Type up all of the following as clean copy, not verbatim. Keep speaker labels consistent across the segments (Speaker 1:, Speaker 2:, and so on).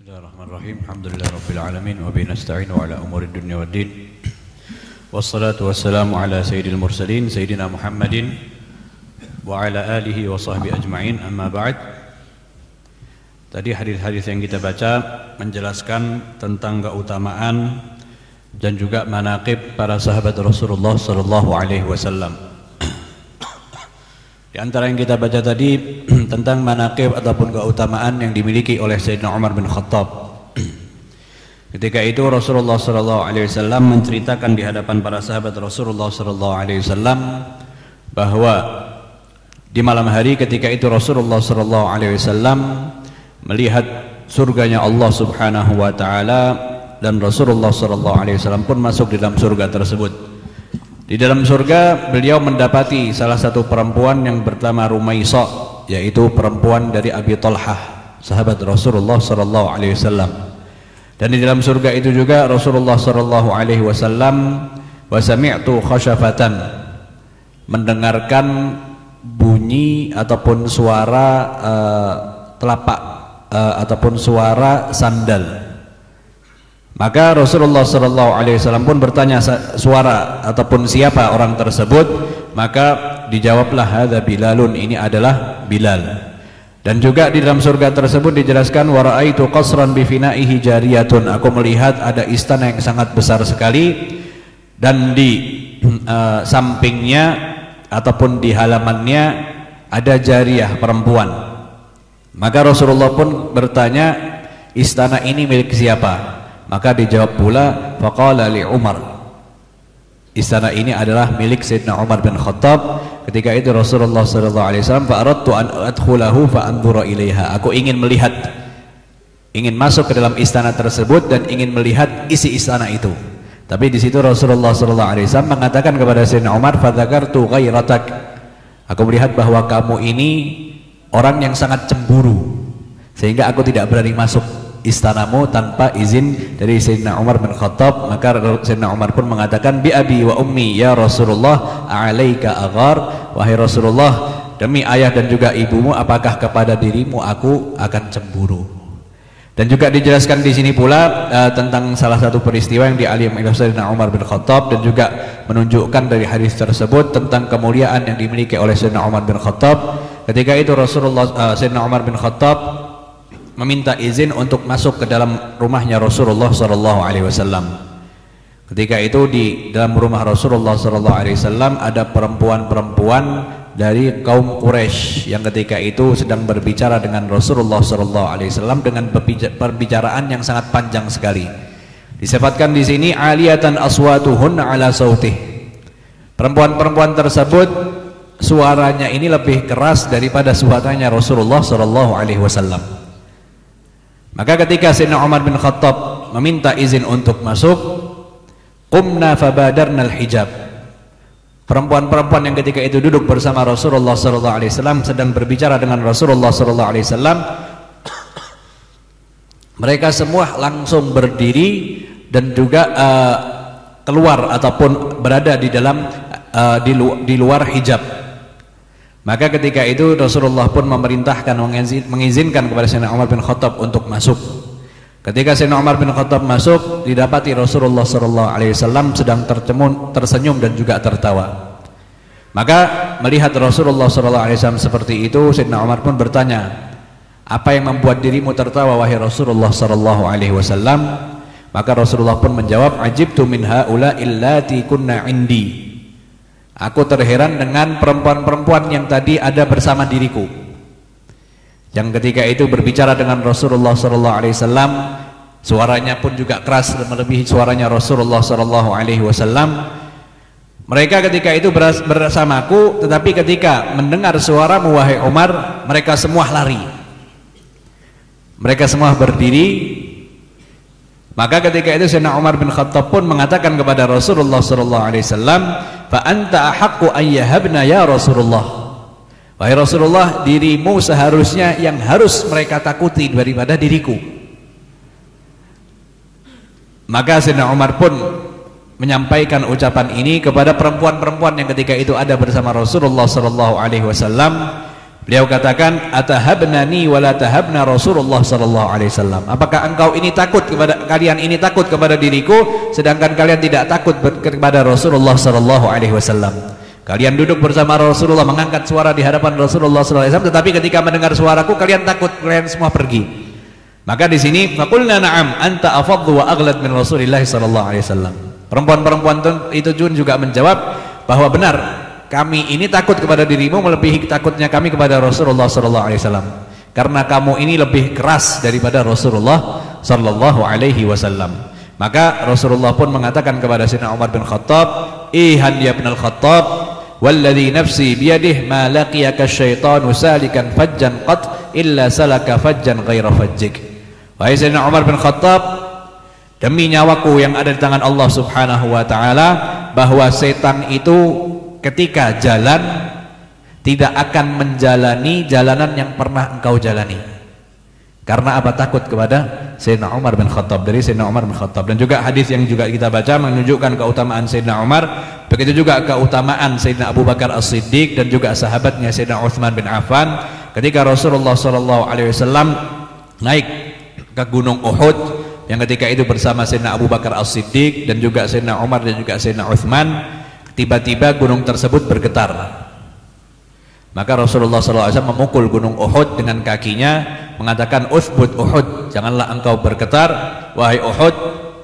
Speaker 1: Bismillahirrahmanirrahim. Alhamdulillahirabbil alamin wa bihi nasta'inu ala umuri dunya waddin. Wassalatu wassalamu ala sayyidil mursalin sayyidina Muhammadin wa ala alihi wa sahbihi ajma'in. Amma ba'd. Tadi hadis-hadis yang kita baca menjelaskan tentang keutamaan dan juga manaqib para sahabat Rasulullah sallallahu alaihi wasallam. Di antara yang kita baca tadi tentang manaqib ataupun keutamaan yang dimiliki oleh Sayyidina Umar bin Khattab. Ketika itu Rasulullah sallallahu alaihi wasallam menceritakan di hadapan para sahabat Rasulullah sallallahu alaihi wasallam bahwa di malam hari ketika itu Rasulullah sallallahu alaihi wasallam melihat surganya Allah Subhanahu wa taala dan Rasulullah sallallahu alaihi wasallam pun masuk di dalam surga tersebut. Di dalam surga beliau mendapati salah satu perempuan yang bernama Rumaisa, yaitu perempuan dari Abi Talhah, sahabat Rasulullah sallallahu alaihi wasallam. Dan di dalam surga itu juga Rasulullah sallallahu alaihi wasallam wa sami'tu khashafatan, mendengarkan bunyi ataupun suara telapak ataupun suara sandal. Maka Rasulullah sallallahu alaihi wasallam pun bertanya suara ataupun siapa orang tersebut, maka dijawablah hadza Bilalun, ini adalah Bilal. Dan juga di dalam surga tersebut dijelaskan wa raaitu qasran bi finaihi jariyatun, aku melihat ada istana yang sangat besar sekali dan di sampingnya ataupun di halamannya ada jariyah perempuan. Maka Rasulullah pun bertanya, istana ini milik siapa? Maka dijawab pula, faqala li Umar, istana ini adalah milik Sayyidina Umar bin Khattab. Ketika itu Rasulullah sallallahu alaihi wasallam fa aradtu an adkhulahu fa anzura ilaiha, aku ingin melihat, ingin masuk ke dalam istana tersebut dan ingin melihat isi istana itu. Tapi di situ Rasulullah sallallahu alaihi wasallam mengatakan kepada Sayyidina Umar, fa dzakartu ghairatak, aku melihat bahwa kamu ini orang yang sangat cemburu sehingga aku tidak berani masuk istanamu tanpa izin dari Sayyidina Umar bin Khattab. Maka Sayyidina Umar pun mengatakan, bi abi wa ummi ya Rasulullah a'alaika aghar, wahai Rasulullah, demi ayah dan juga ibumu, apakah kepada dirimu aku akan cemburu? Dan juga dijelaskan di sini pula tentang salah satu peristiwa yang dialami oleh Sayyidina Umar bin Khattab, dan juga menunjukkan dari hadis tersebut tentang kemuliaan yang dimiliki oleh Sayyidina Umar bin Khattab. Ketika itu Rasulullah Sayyidina Umar bin Khattab meminta izin untuk masuk ke dalam rumahnya Rasulullah sallallahu alaihi wasallam. Ketika itu di dalam rumah Rasulullah sallallahu alaihi wasallam ada perempuan-perempuan dari kaum Quraisy yang ketika itu sedang berbicara dengan Rasulullah sallallahu alaihi wasallam dengan perbicaraan yang sangat panjang sekali. Disebutkan di sini aliyatan aswatuhun ala sautih. Perempuan-perempuan tersebut suaranya ini lebih keras daripada suaranya Rasulullah sallallahu alaihi wasallam. Maka ketika Sayyidina Umar bin Khattab meminta izin untuk masuk, qumna fabadarnal hijab, perempuan-perempuan yang ketika itu duduk bersama Rasulullah sallallahu alaihi wasallam sedang berbicara dengan Rasulullah sallallahu alaihi wasallam, mereka semua langsung berdiri dan juga keluar ataupun berada di dalam di luar hijab. Maka ketika itu Rasulullah pun memerintahkan, mengizinkan kepada Sayyidina Umar bin Khattab untuk masuk. Ketika Sayyidina Umar bin Khattab masuk, didapati Rasulullah sallallahu alaihi wasallam sedang tersenyum dan juga tertawa. Maka melihat Rasulullah sallallahu alaihi wasallam seperti itu, Sayyidina Umar pun bertanya, apa yang membuat dirimu tertawa wahai Rasulullah sallallahu alaihi wasallam? Maka Rasulullah pun menjawab, ajibtu min haula illati kunna indi, aku terheran dengan perempuan-perempuan yang tadi ada bersama diriku, yang ketika itu berbicara dengan Rasulullah sallallahu alaihi wasallam, suaranya pun juga keras melebihi suaranya Rasulullah sallallahu alaihi wasallam. Mereka ketika itu bersamaku, tetapi ketika mendengar suaramu wahai Umar, mereka semua lari, mereka semua berdiri. Maka ketika itu Sayyidina Umar bin Khattab pun mengatakan kepada Rasulullah sallallahu alaihi wasallam, fa anta ahaqqu an yahabna ya Rasulullah, wahai Rasulullah, dirimu seharusnya yang harus mereka takuti daripada diriku. Maka Sayyidina Umar pun menyampaikan ucapan ini kepada perempuan-perempuan yang ketika itu ada bersama Rasulullah sallallahu alaihi wasallam. Beliau katakan, atahabnani wa la tahabna Rasulullah sallallahu alaihi wasallam. Apakah engkau ini takut kepada kalian ini takut kepada diriku sedangkan kalian tidak takut kepada Rasulullah sallallahu alaihi wasallam? Kalian duduk bersama Rasulullah, mengangkat suara di hadapan Rasulullah sallallahu alaihi wasallam, tetapi ketika mendengar suaraku kalian takut, kalian semua pergi. Maka di sini faqulna na'am anta afaddu wa aghlad min Rasulillah sallallahu alaihi wasallam. Perempuan-perempuan itu juga menjawab bahwa benar, kami ini takut kepada dirimu melebihi takutnya kami kepada Rasulullah sallallahu alaihi wasallam. Karena kamu ini lebih keras daripada Rasulullah sallallahu alaihi wasallam. Maka Rasulullah pun mengatakan kepada Sayyidina Umar bin Khattab, "Ihan ya ibn al-Khattab, walladhi nafsi biyadihi ma laqiyaka asyaitanu salikan fajjan qat illa salaka fajjan ghaira fajjik." Wahai Sayyidina Umar bin Khattab, demi nyawaku yang ada di tangan Allah Subhanahu wa taala, bahwa setan itu ketika jalan tidak akan menjalani jalanan yang pernah engkau jalani. Karena apa? Takut kepada Sayyidina Umar bin Khattab, dari Sayyidina Umar bin Khattab. Dan juga hadis yang juga kita baca menunjukkan keutamaan Sayyidina Umar, begitu juga keutamaan Sayyidina Abu Bakar As-Siddiq dan juga sahabatnya Sayyidina Utsman bin Affan. Ketika Rasulullah SAW naik ke Gunung Uhud, yang ketika itu bersama Sayyidina Abu Bakar As-Siddiq dan juga Sayyidina Umar dan juga Sayyidina Utsman, tiba-tiba gunung tersebut bergetar. Maka Rasulullah SAW memukul gunung Uhud dengan kakinya, mengatakan, "Uthbut Uhud, janganlah engkau bergetar, wahai Uhud,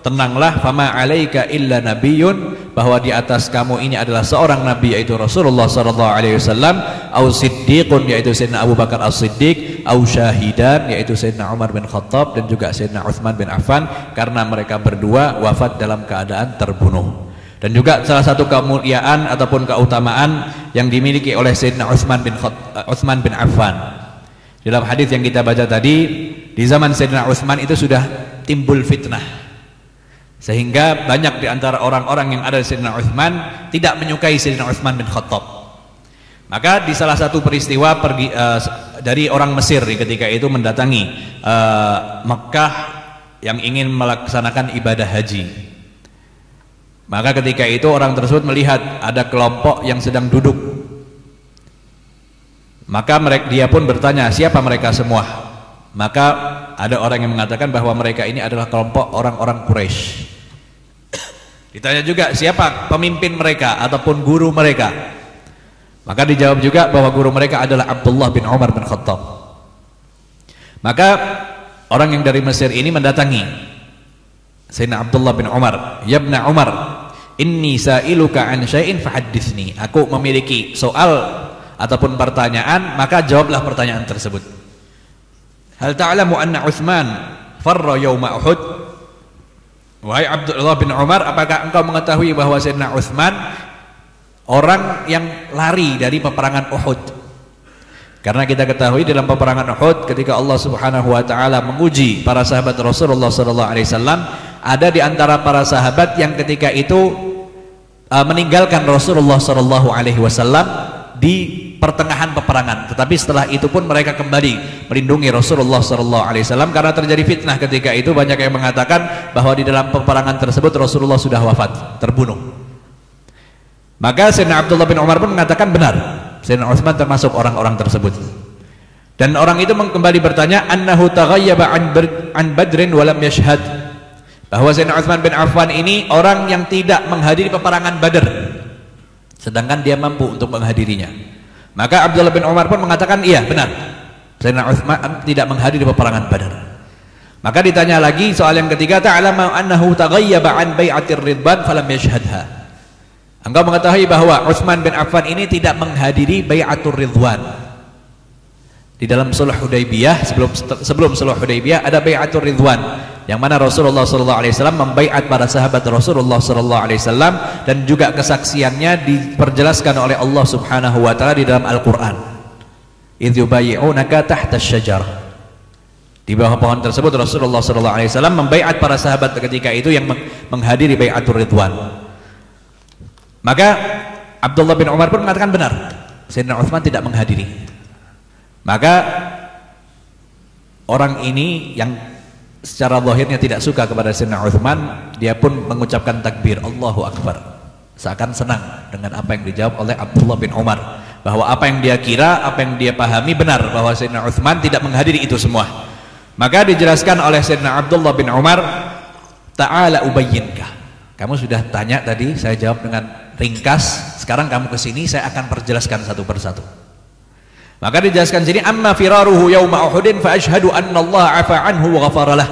Speaker 1: tenanglah, fama alaika illa nabiyyun, bahwa di atas kamu ini adalah seorang nabi, yaitu Rasulullah SAW, au siddiqun, yaitu Sayyidina Abu Bakar As-Siddiq, au syahidan, yaitu Sayyidina Umar bin Khattab dan juga Sayyidina Utsman bin Affan, karena mereka berdua wafat dalam keadaan terbunuh." Dan juga salah satu kemuliaan ataupun keutamaan yang dimiliki oleh Sayyidina Utsman bin Affan, dalam hadis yang kita baca tadi, di zaman Sayyidina Utsman itu sudah timbul fitnah, sehingga banyak di antara orang-orang yang ada di Sayyidina Utsman tidak menyukai Sayyidina Utsman bin Khattab. Maka di salah satu peristiwa dari orang Mesir ketika itu mendatangi Mekah yang ingin melaksanakan ibadah haji. Maka ketika itu orang tersebut melihat ada kelompok yang sedang duduk. Maka dia pun bertanya, siapa mereka semua? Maka ada orang yang mengatakan bahwa mereka ini adalah kelompok orang-orang Quraisy. Ditanya juga, siapa pemimpin mereka ataupun guru mereka? Maka dijawab juga bahwa guru mereka adalah Abdullah bin Umar bin Khattab. Maka orang yang dari Mesir ini mendatangi Sayyidina Abdullah bin Umar, "Ya ibn Umar, inni sa'iluka an syai'in fahadditsni." Aku memiliki soal ataupun pertanyaan, maka jawablah pertanyaan tersebut. "Hal ta'lamu anna Utsman farra yauma Uhud?" Wahai Abdullah bin Umar, apakah engkau mengetahui bahwa Sayyidina Utsman orang yang lari dari peperangan Uhud? Karena kita ketahui dalam peperangan Uhud, ketika Allah Subhanahu wa taala menguji para sahabat Rasulullah sallallahu alaihi wasallam, ada di antara para sahabat yang ketika itu meninggalkan Rasulullah sallallahu alaihi wasallam di pertengahan peperangan. Tetapi setelah itu pun mereka kembali melindungi Rasulullah sallallahu alaihi wasallam, karena terjadi fitnah ketika itu. Banyak yang mengatakan bahwa di dalam peperangan tersebut Rasulullah sudah wafat, terbunuh. Maka Sayyidina Abdullah bin Umar pun mengatakan benar, Sayyidina Utsman termasuk orang-orang tersebut. Dan orang itu kembali bertanya, "Annahu taghayyaba an Badrin wa lam yashhad." Bahwa Sayyidina Utsman bin Affan ini orang yang tidak menghadiri peperangan Badar, sedangkan dia mampu untuk menghadirinya. Maka Abdullah bin Umar pun mengatakan, iya benar, Sayyidina Utsman tidak menghadiri peperangan Badar. Maka ditanya lagi soal yang ketiga, "Ta'lamu annahu taghayyaba an bai'atir ridwan falam yashhadha." Engkau mengetahui bahwa Utsman bin Affan ini tidak menghadiri bai'atur ridwan. Di dalam Sulh Hudaybiyah, sebelum Sulh Hudaybiyah ada bai'atur ridwan, yang mana Rasulullah SAW membaiat para sahabat Rasulullah SAW, dan juga kesaksiannya diperjelaskan oleh Allah Subhanahu wa taala di dalam Al-Qur'an. "Idz yubayyi'unaka tahta asy-syajarah." Di bawah pohon tersebut Rasulullah SAW membaiat para sahabat ketika itu yang menghadiri bai'atur ridwan. Maka Abdullah bin Umar pun mengatakan benar, Sayyidina Utsman tidak menghadiri. Maka orang ini yang secara zahirnya tidak suka kepada Sayyidina Utsman, dia pun mengucapkan takbir, Allahu Akbar, seakan senang dengan apa yang dijawab oleh Abdullah bin Umar, bahwa apa yang dia kira, apa yang dia pahami benar, bahwa Sayyidina Utsman tidak menghadiri itu semua. Maka dijelaskan oleh Sayyidina Abdullah bin Umar, ta'ala ubayyinka. Kamu sudah tanya tadi, saya jawab dengan ringkas. Sekarang kamu kesini, saya akan perjelaskan satu persatu. Maka dijelaskan sini, amma firaruhu yawma Uhudin fa ashhadu anna Allah afa anhu wa ghafara lah.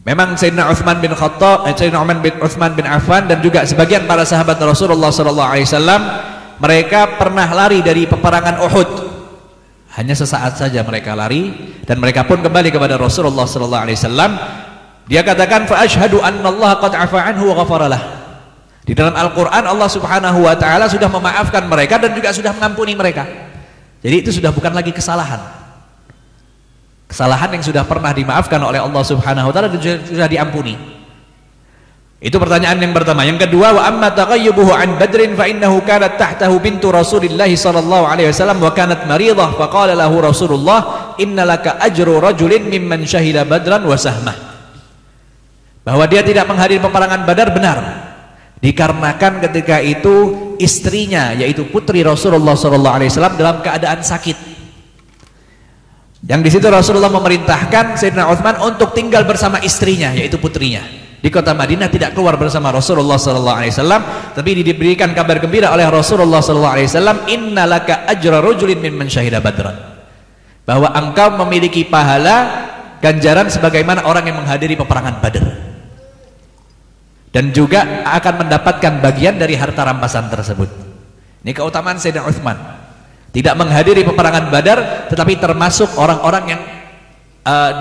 Speaker 1: Memang Sayyidina Utsman bin Khattab, Sayyidina Utsman bin Affan dan juga sebagian para sahabat Rasulullah SAW, mereka pernah lari dari peperangan Uhud. Hanya sesaat saja mereka lari dan mereka pun kembali kepada Rasulullah SAW. Dia katakan fa asyhadu anna Allah qad afa anhu wa ghafara lah. Di dalam Al-Qur'an Allah Subhanahu wa taala sudah memaafkan mereka dan juga sudah mengampuni mereka. Jadi itu sudah bukan lagi kesalahan. Kesalahan yang sudah pernah dimaafkan oleh Allah Subhanahu wa taala dan sudah diampuni. Itu pertanyaan yang pertama. Yang kedua, wa amma taghayyubuhu an Badrin fa innahu kanat tahtahu bintu Rasulillah sallallahu alaihi wasallam wa kanat maridah fa qala lahu Rasulullah innalaka ajru rajulin mimman syahida Badran wa sahmah. Bahwa dia tidak menghadiri peperangan Badar benar. Dikarenakan ketika itu istrinya yaitu putri Rasulullah sallallahu alaihi wasallam dalam keadaan sakit. Yang di situ Rasulullah memerintahkan Sayyidina Utsman untuk tinggal bersama istrinya yaitu putrinya di kota Madinah, tidak keluar bersama Rasulullah SAW, tapi diberikan kabar gembira oleh Rasulullah SAW, innalaka ajra rajulin mimman syahida Badran, bahwa engkau memiliki pahala ganjaran sebagaimana orang yang menghadiri peperangan Badar, dan juga akan mendapatkan bagian dari harta rampasan tersebut. Ini keutamaan Sayyidina Utsman. Tidak menghadiri peperangan Badar, tetapi termasuk orang-orang yang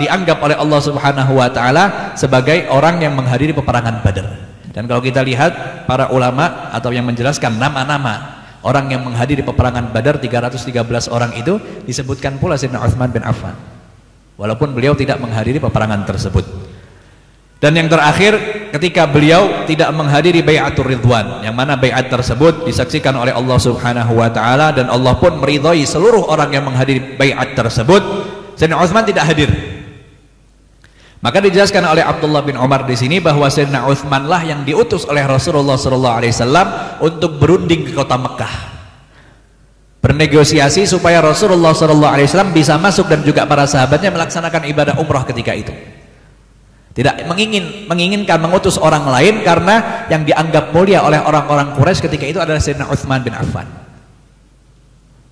Speaker 1: dianggap oleh Allah Subhanahu wa taala sebagai orang yang menghadiri peperangan Badar. Dan kalau kita lihat para ulama atau yang menjelaskan nama-nama orang yang menghadiri peperangan Badar 313 orang itu disebutkan pula Sayyidina Utsman bin Affan. Walaupun beliau tidak menghadiri peperangan tersebut. Dan yang terakhir, ketika beliau tidak menghadiri bai'atur ridwan, yang mana bai'at tersebut disaksikan oleh Allah Subhanahu wa taala dan Allah pun meridhai seluruh orang yang menghadiri bai'at tersebut, Sayyidina Utsman tidak hadir. Maka dijelaskan oleh Abdullah bin Umar di sini bahwa Sayyidina Utsman lah yang diutus oleh Rasulullah SAW untuk berunding ke kota Mekah, bernegosiasi supaya Rasulullah SAW bisa masuk dan juga para sahabatnya melaksanakan ibadah umrah ketika itu. Tidak menginginkan mengutus orang lain karena yang dianggap mulia oleh orang-orang Quraisy ketika itu adalah Sayyidina Utsman bin Affan.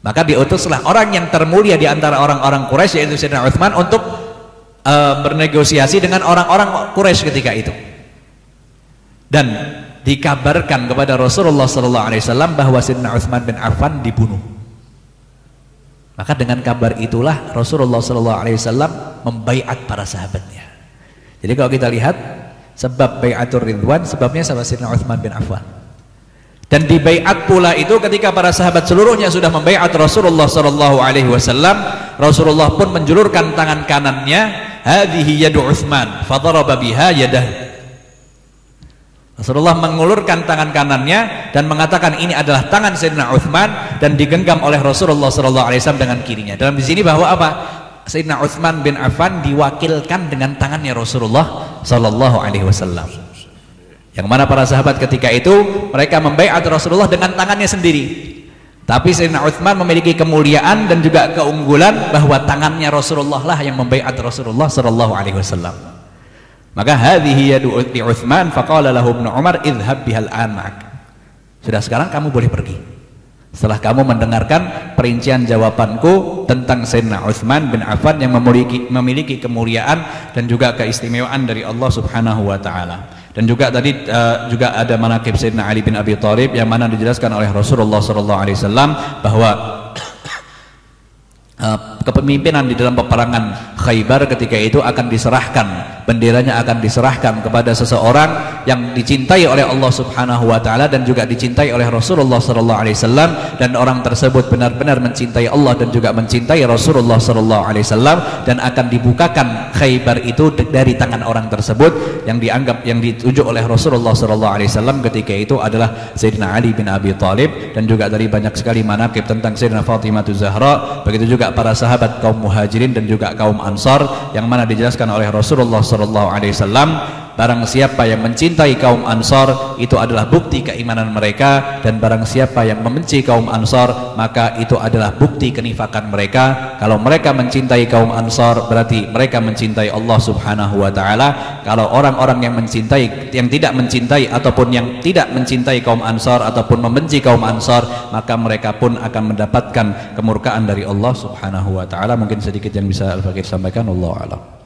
Speaker 1: Maka diutuslah orang yang termulia di antara orang-orang Quraisy yaitu Sayyidina Utsman untuk bernegosiasi dengan orang-orang Quraisy ketika itu. Dan dikabarkan kepada Rasulullah SAW bahwa Sayyidina Utsman bin Affan dibunuh. Maka dengan kabar itulah Rasulullah SAW membaiat para sahabatnya. Jadi kalau kita lihat sebab bai'atur ridwan, sebabnya sama Sayyidina Utsman bin Affan. Dan di bai'at pula itu ketika para sahabat seluruhnya sudah membai'at Rasulullah SAW, Rasulullah pun menjulurkan tangan kanannya, hadhihi yadu Utsman, fadaraba biha yadah. Rasulullah mengulurkan tangan kanannya dan mengatakan ini adalah tangan Sayyidina Utsman, dan digenggam oleh Rasulullah SAW dengan kirinya. Dalam di sini bahwa apa? Sayyidina Utsman bin Affan diwakilkan dengan tangannya Rasulullah sallallahu alaihi wasallam. Yang mana para sahabat ketika itu mereka membaiat Rasulullah dengan tangannya sendiri. Tapi Sayyidina Utsman memiliki kemuliaan dan juga keunggulan bahwa tangannya Rasulullah lah yang membaiat Rasulullah sallallahu alaihi wasallam. Maka hadhihi yadu Utsman faqala lahu Ibnu Umar idhhab bihal an ma'ak. Sudah, sekarang kamu boleh pergi. Setelah kamu mendengarkan perincian jawabanku tentang Sayyidina Utsman bin Affan yang memiliki kemuliaan dan juga keistimewaan dari Allah Subhanahu wa taala. Dan juga tadi juga ada manaqib Sayyidina Ali bin Abi Thalib yang mana dijelaskan oleh Rasulullah SAW bahwa kepemimpinan di dalam peperangan Khaybar ketika itu akan diserahkan, benderanya akan diserahkan kepada seseorang yang dicintai oleh Allah Subhanahu wa taala dan juga dicintai oleh Rasulullah sallallahu alaihi wasallam, dan orang tersebut benar-benar mencintai Allah dan juga mencintai Rasulullah sallallahu alaihi wasallam, dan akan dibukakan Khaybar itu dari tangan orang tersebut yang dianggap yang ditunjuk oleh Rasulullah sallallahu alaihi wasallam ketika itu adalah Sayyidina Ali bin Abi Thalib. Dan juga dari banyak sekali manaqib tentang Sayyidina Fatimah Zahra, begitu juga para sahabat kaum Muhajirin dan juga kaum Ansar yang mana dijelaskan oleh Rasulullah SAW barang siapa yang mencintai kaum Ansar itu adalah bukti keimanan mereka, dan barang siapa yang membenci kaum Ansar maka itu adalah bukti kenifakan mereka. Kalau mereka mencintai kaum Ansar berarti mereka mencintai Allah Subhanahu wa taala. Kalau orang-orang yang tidak mencintai ataupun yang tidak mencintai kaum Ansar ataupun membenci kaum Ansar, maka mereka pun akan mendapatkan kemurkaan dari Allah Subhanahu wa taala. Mungkin sedikit yang bisa Al-Fakir sampaikan, wallahu a'lam.